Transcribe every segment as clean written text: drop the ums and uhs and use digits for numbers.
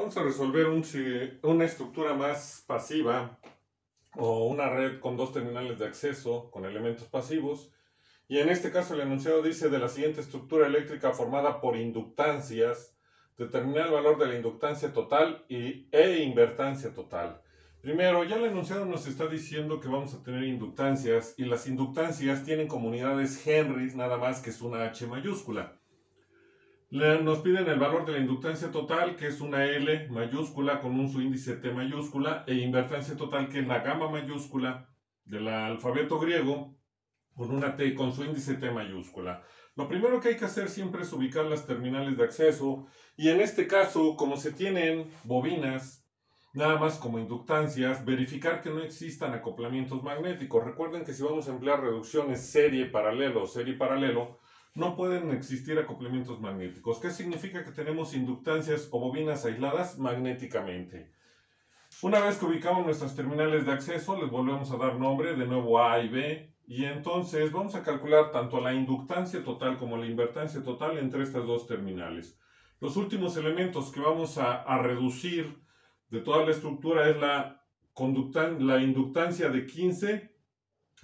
Vamos a resolver una estructura más pasiva o una red con dos terminales de acceso con elementos pasivos. Y en este caso el enunciado dice: de la siguiente estructura eléctrica formada por inductancias, determinar el valor de la inductancia total e invertancia total. Primero, ya el enunciado nos está diciendo que vamos a tener inductancias, y las inductancias tienen como unidades Henrys, nada más, que es una H mayúscula. Nos piden el valor de la inductancia total, que es una L mayúscula con un subíndice T mayúscula, e invertancia total, que es la gamma mayúscula del alfabeto griego con una T con su índice T mayúscula. Lo primero que hay que hacer siempre es ubicar las terminales de acceso, y en este caso, como se tienen bobinas nada más como inductancias, verificar que no existan acoplamientos magnéticos. Recuerden que si vamos a emplear reducciones serie paralelo, no pueden existir acoplamientos magnéticos. ¿Qué significa? Que tenemos inductancias o bobinas aisladas magnéticamente. Una vez que ubicamos nuestras terminales de acceso, les volvemos a dar nombre, de nuevo A y B, y entonces vamos a calcular tanto la inductancia total como la invertancia total entre estas dos terminales. Los últimos elementos que vamos a reducir de toda la estructura es la inductancia de 15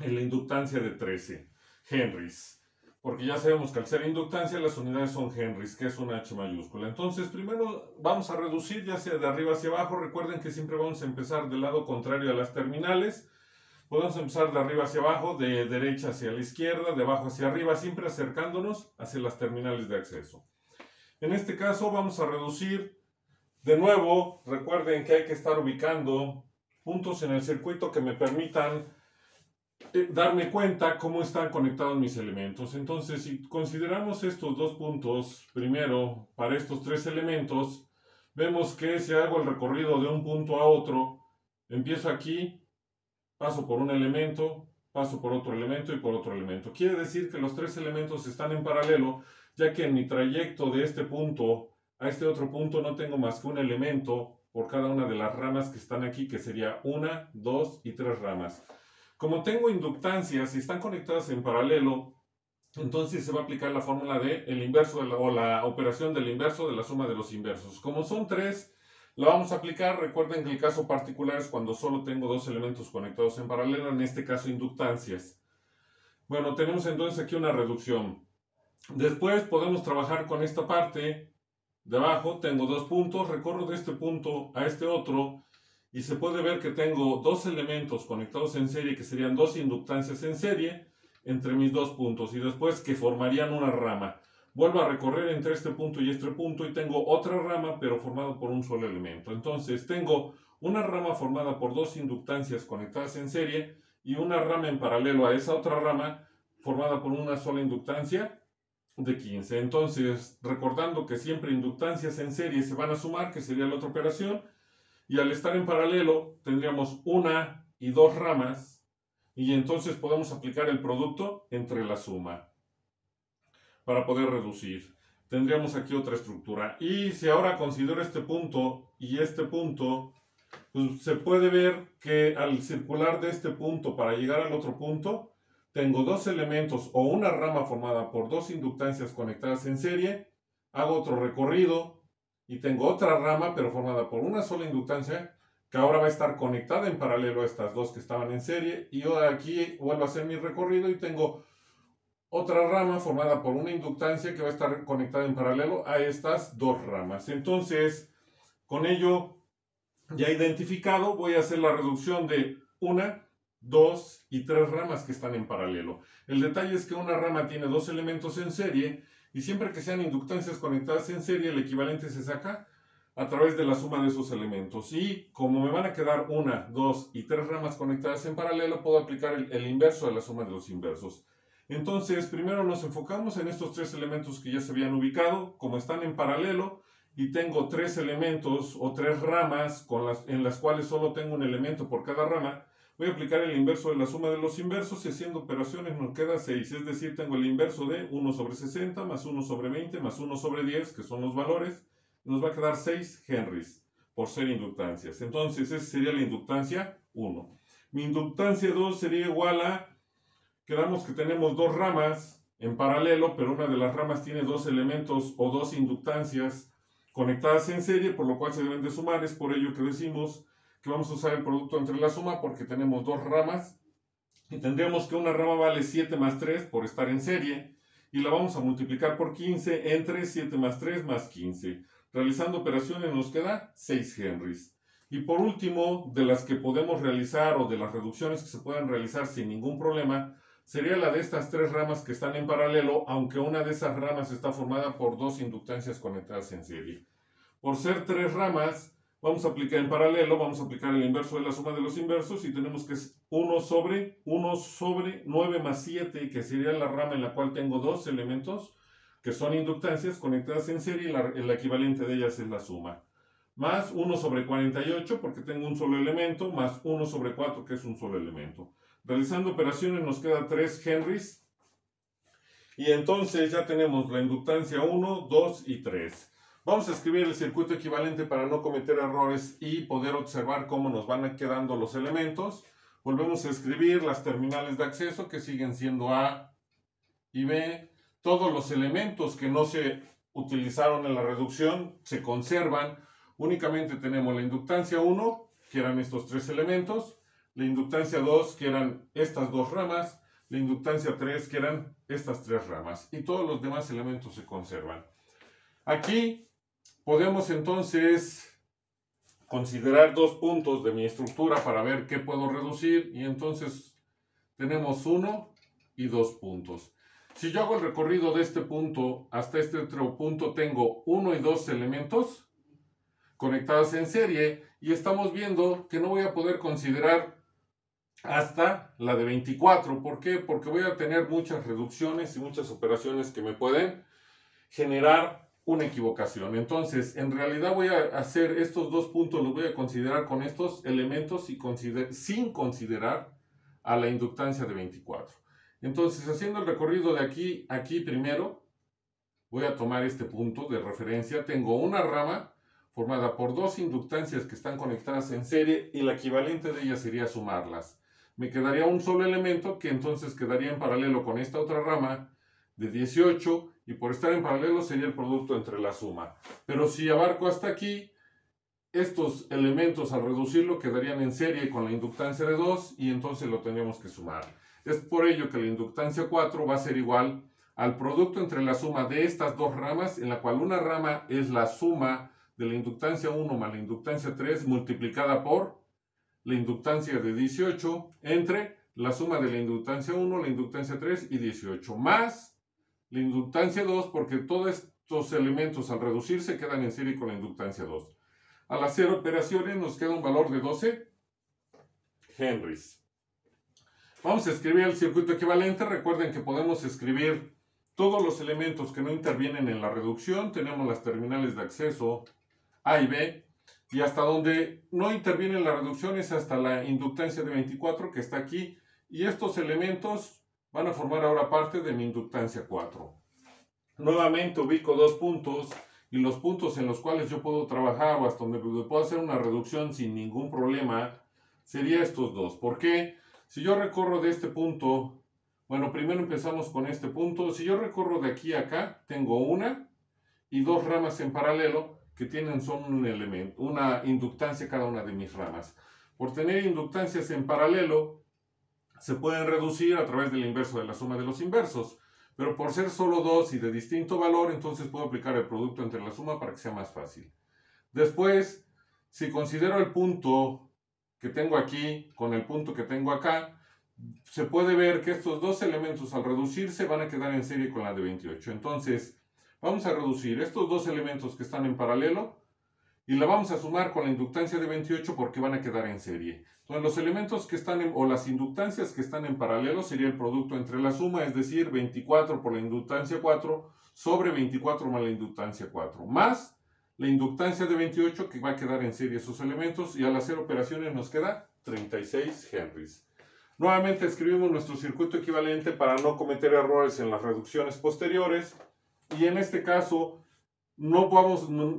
y la inductancia de 13 Henrys. Porque ya sabemos que al ser inductancia las unidades son Henrys, que es una H mayúscula. Entonces primero vamos a reducir ya sea de arriba hacia abajo. Recuerden que siempre vamos a empezar del lado contrario a las terminales. Podemos empezar de arriba hacia abajo, de derecha hacia la izquierda, de abajo hacia arriba, siempre acercándonos hacia las terminales de acceso. En este caso vamos a reducir de nuevo. Recuerden que hay que estar ubicando puntos en el circuito que me permitan darme cuenta cómo están conectados mis elementos. Entonces, si consideramos estos dos puntos, primero para estos tres elementos, vemos que si hago el recorrido de un punto a otro, empiezo aquí, paso por un elemento, paso por otro elemento y por otro elemento. Quiere decir que los tres elementos están en paralelo, ya que en mi trayecto de este punto a este otro punto no tengo más que un elemento por cada una de las ramas que están aquí, que sería una, dos y tres ramas. Como tengo inductancias y están conectadas en paralelo, entonces se va a aplicar la fórmula de el inverso o la operación del inverso de la suma de los inversos. Como son tres, la vamos a aplicar. Recuerden que el caso particular es cuando solo tengo dos elementos conectados en paralelo, en este caso inductancias. Bueno, tenemos entonces aquí una reducción. Después podemos trabajar con esta parte de abajo. Tengo dos puntos, recorro de este punto a este otro, y se puede ver que tengo dos elementos conectados en serie, que serían dos inductancias en serie entre mis dos puntos, y después que formarían una rama. Vuelvo a recorrer entre este punto y este punto y tengo otra rama, pero formado por un solo elemento. Entonces tengo una rama formada por dos inductancias conectadas en serie y una rama en paralelo a esa otra rama formada por una sola inductancia de 15. Entonces, recordando que siempre inductancias en serie se van a sumar, que sería la otra operación, y al estar en paralelo tendríamos una y dos ramas, y entonces podemos aplicar el producto entre la suma para poder reducir. Tendríamos aquí otra estructura. Y si ahora considero este punto y este punto, pues se puede ver que al circular de este punto para llegar al otro punto, tengo dos elementos o una rama formada por dos inductancias conectadas en serie. Hago otro recorrido y tengo otra rama, pero formada por una sola inductancia, que ahora va a estar conectada en paralelo a estas dos que estaban en serie. Y yo aquí vuelvo a hacer mi recorrido y tengo otra rama formada por una inductancia que va a estar conectada en paralelo a estas dos ramas. Entonces, con ello ya identificado, voy a hacer la reducción de una, dos y tres ramas que están en paralelo. El detalle es que una rama tiene dos elementos en serie, y siempre que sean inductancias conectadas en serie, el equivalente se saca a través de la suma de esos elementos. Y como me van a quedar una, dos y tres ramas conectadas en paralelo, puedo aplicar el inverso de la suma de los inversos. Entonces, primero nos enfocamos en estos tres elementos que ya se habían ubicado. Como están en paralelo y tengo tres elementos o tres ramas en las cuales solo tengo un elemento por cada rama, voy a aplicar el inverso de la suma de los inversos, y haciendo operaciones nos queda 6. Es decir, tengo el inverso de 1 sobre 60 más 1 sobre 20 más 1 sobre 10, que son los valores. Nos va a quedar 6 Henrys por ser inductancias. Entonces, esa sería la inductancia 1. Mi inductancia 2 sería igual a, quedamos que tenemos dos ramas en paralelo, pero una de las ramas tiene dos elementos o dos inductancias conectadas en serie, por lo cual se deben de sumar. Es por ello que decimos que vamos a usar el producto entre la suma, porque tenemos dos ramas y tendríamos que una rama vale 7 más 3 por estar en serie, y la vamos a multiplicar por 15 entre 7 más 3 más 15. Realizando operaciones nos queda 6 henries. Y por último, de las que podemos realizar o de las reducciones que se pueden realizar sin ningún problema, sería la de estas tres ramas que están en paralelo, aunque una de esas ramas está formada por dos inductancias conectadas en serie. Por ser tres ramas, vamos a aplicar en paralelo, vamos a aplicar el inverso de la suma de los inversos y tenemos que es 1 sobre 9 más 7, que sería la rama en la cual tengo dos elementos que son inductancias conectadas en serie y el equivalente de ellas es la suma. Más 1 sobre 48 porque tengo un solo elemento, más 1 sobre 4 que es un solo elemento. Realizando operaciones nos queda 3 henries y entonces ya tenemos la inductancia 1, 2 y 3. Vamos a escribir el circuito equivalente para no cometer errores y poder observar cómo nos van quedando los elementos. Volvemos a escribir las terminales de acceso que siguen siendo A y B. Todos los elementos que no se utilizaron en la reducción se conservan. Únicamente tenemos la inductancia 1, que eran estos tres elementos, la inductancia 2, que eran estas dos ramas, la inductancia 3, que eran estas tres ramas, y todos los demás elementos se conservan. Aquí podemos entonces considerar dos puntos de mi estructura para ver qué puedo reducir, y entonces tenemos 1 y 2 puntos. Si yo hago el recorrido de este punto hasta este otro punto, tengo 1 y 2 elementos conectadas en serie, y estamos viendo que no voy a poder considerar hasta la de 24. ¿Por qué? Porque voy a tener muchas reducciones y muchas operaciones que me pueden generar una equivocación. Entonces, en realidad voy a hacer estos dos puntos, los voy a considerar con estos elementos y sin considerar a la inductancia de 24. Entonces, haciendo el recorrido de aquí a aquí primero, voy a tomar este punto de referencia. Tengo una rama formada por dos inductancias que están conectadas en serie y la equivalente de ellas sería sumarlas. Me quedaría un solo elemento que entonces quedaría en paralelo con esta otra rama de 18 y por estar en paralelo sería el producto entre la suma. Pero si abarco hasta aquí, estos elementos al reducirlo quedarían en serie con la inductancia de 2 y entonces lo tendríamos que sumar. Es por ello que la inductancia 4 va a ser igual al producto entre la suma de estas dos ramas, en la cual una rama es la suma de la inductancia 1 más la inductancia 3 multiplicada por la inductancia de 18 entre la suma de la inductancia 1, la inductancia 3 y 18 más la inductancia 2, porque todos estos elementos al reducirse quedan en serie con la inductancia 2. Al hacer operaciones nos queda un valor de 12 henries. Vamos a escribir el circuito equivalente. Recuerden que podemos escribir todos los elementos que no intervienen en la reducción. Tenemos las terminales de acceso A y B, y hasta donde no interviene la reducción es hasta la inductancia de 24 que está aquí, y estos elementos van a formar ahora parte de mi inductancia 4. Nuevamente ubico dos puntos, y los puntos en los cuales yo puedo trabajar o hasta donde puedo hacer una reducción sin ningún problema sería estos dos. ¿Por qué? Si yo recorro de este punto, bueno, primero empezamos con este punto. Si yo recorro de aquí a acá, tengo una y dos ramas en paralelo que son un elemento, una inductancia cada una de mis ramas. Por tener inductancias en paralelo, se pueden reducir a través del inverso de la suma de los inversos. Pero por ser solo dos y de distinto valor, entonces puedo aplicar el producto entre la suma para que sea más fácil. Después, si considero el punto que tengo aquí con el punto que tengo acá, se puede ver que estos dos elementos al reducirse van a quedar en serie con la de 28. Entonces, vamos a reducir estos dos elementos que están en paralelo y la vamos a sumar con la inductancia de 28 porque van a quedar en serie. Entonces, los elementos que están o las inductancias que están en paralelo sería el producto entre la suma, es decir, 24 por la inductancia 4 sobre 24 más la inductancia 4, más la inductancia de 28 que va a quedar en serie esos elementos, y al hacer operaciones nos queda 36 henries. Nuevamente escribimos nuestro circuito equivalente para no cometer errores en las reducciones posteriores, y en este caso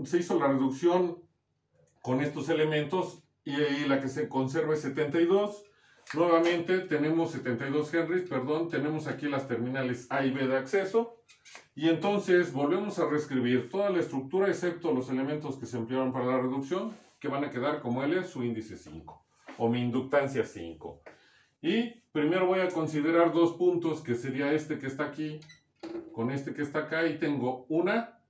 se hizo la reducción con estos elementos y la que se conserva es 72. Nuevamente tenemos 72 Henrys, tenemos aquí las terminales A y B de acceso. Y entonces volvemos a reescribir toda la estructura excepto los elementos que se emplearon para la reducción, que van a quedar como L, su índice 5, o mi inductancia 5. Y primero voy a considerar dos puntos, que sería este que está aquí con este que está acá, y tengo una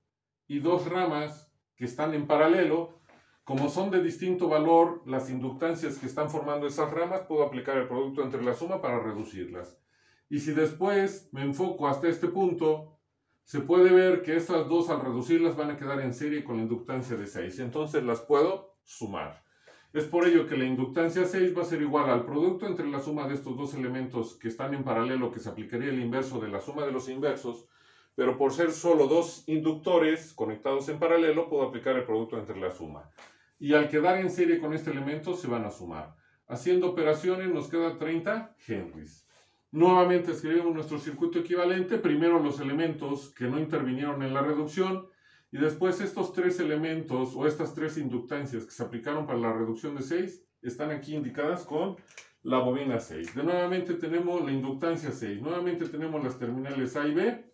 y dos ramas que están en paralelo. Como son de distinto valor las inductancias que están formando esas ramas, puedo aplicar el producto entre la suma para reducirlas. Y si después me enfoco hasta este punto, se puede ver que estas dos al reducirlas van a quedar en serie con la inductancia de 6. Entonces las puedo sumar. Es por ello que la inductancia 6 va a ser igual al producto entre la suma de estos dos elementos que están en paralelo, que se aplicaría el inverso de la suma de los inversos, pero por ser solo dos inductores conectados en paralelo, puedo aplicar el producto entre la suma. Y al quedar en serie con este elemento, se van a sumar. Haciendo operaciones nos queda 30 Henrys. Nuevamente escribimos nuestro circuito equivalente. Primero los elementos que no intervinieron en la reducción, y después estos tres elementos o estas tres inductancias que se aplicaron para la reducción de 6 están aquí indicadas con la bobina 6. De nuevamente tenemos la inductancia 6. Nuevamente tenemos las terminales A y B.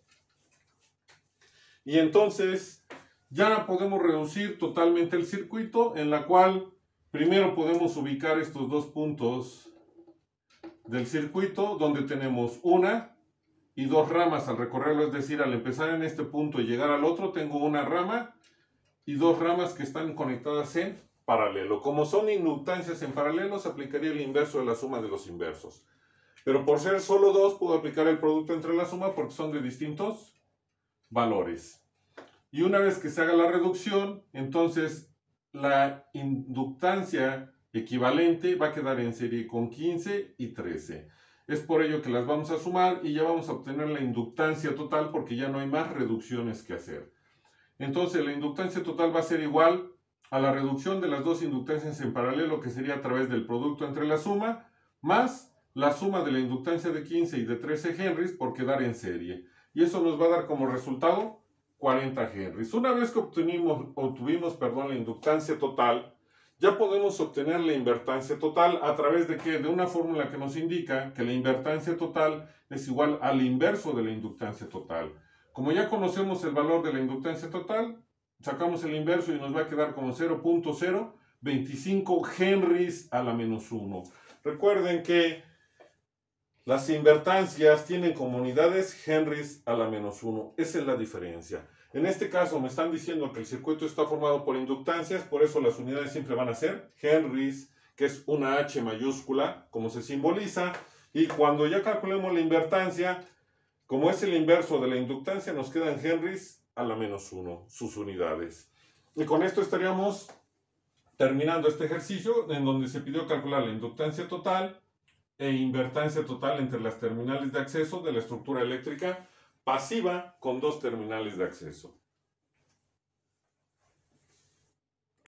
Y entonces ya podemos reducir totalmente el circuito, en la cual primero podemos ubicar estos dos puntos del circuito, donde tenemos una y dos ramas al recorrerlo, es decir, al empezar en este punto y llegar al otro, tengo una rama y dos ramas que están conectadas en paralelo. Como son inductancias en paralelo, se aplicaría el inverso de la suma de los inversos. Pero por ser solo dos, puedo aplicar el producto entre la suma porque son de distintos valores. Y una vez que se haga la reducción, entonces la inductancia equivalente va a quedar en serie con 15 y 13. Es por ello que las vamos a sumar y ya vamos a obtener la inductancia total porque ya no hay más reducciones que hacer. Entonces la inductancia total va a ser igual a la reducción de las dos inductancias en paralelo, que sería a través del producto entre la suma, más la suma de la inductancia de 15 y de 13 Henrys por quedar en serie. Y eso nos va a dar como resultado 40 Henrys. Una vez que obtuvimos la inductancia total, ya podemos obtener la invertancia total a través de ¿qué? De una fórmula que nos indica que la invertancia total es igual al inverso de la inductancia total. Como ya conocemos el valor de la inductancia total, sacamos el inverso y nos va a quedar como 0.025 Henrys a la menos 1. Recuerden que las invertancias tienen como unidades Henrys a la menos 1. Esa es la diferencia. En este caso me están diciendo que el circuito está formado por inductancias, por eso las unidades siempre van a ser Henrys, que es una H mayúscula, como se simboliza. Y cuando ya calculemos la invertancia, como es el inverso de la inductancia, nos quedan Henrys a la menos 1, sus unidades. Y con esto estaríamos terminando este ejercicio en donde se pidió calcular la inductancia total e invertancia total entre las terminales de acceso de la estructura eléctrica pasiva con dos terminales de acceso.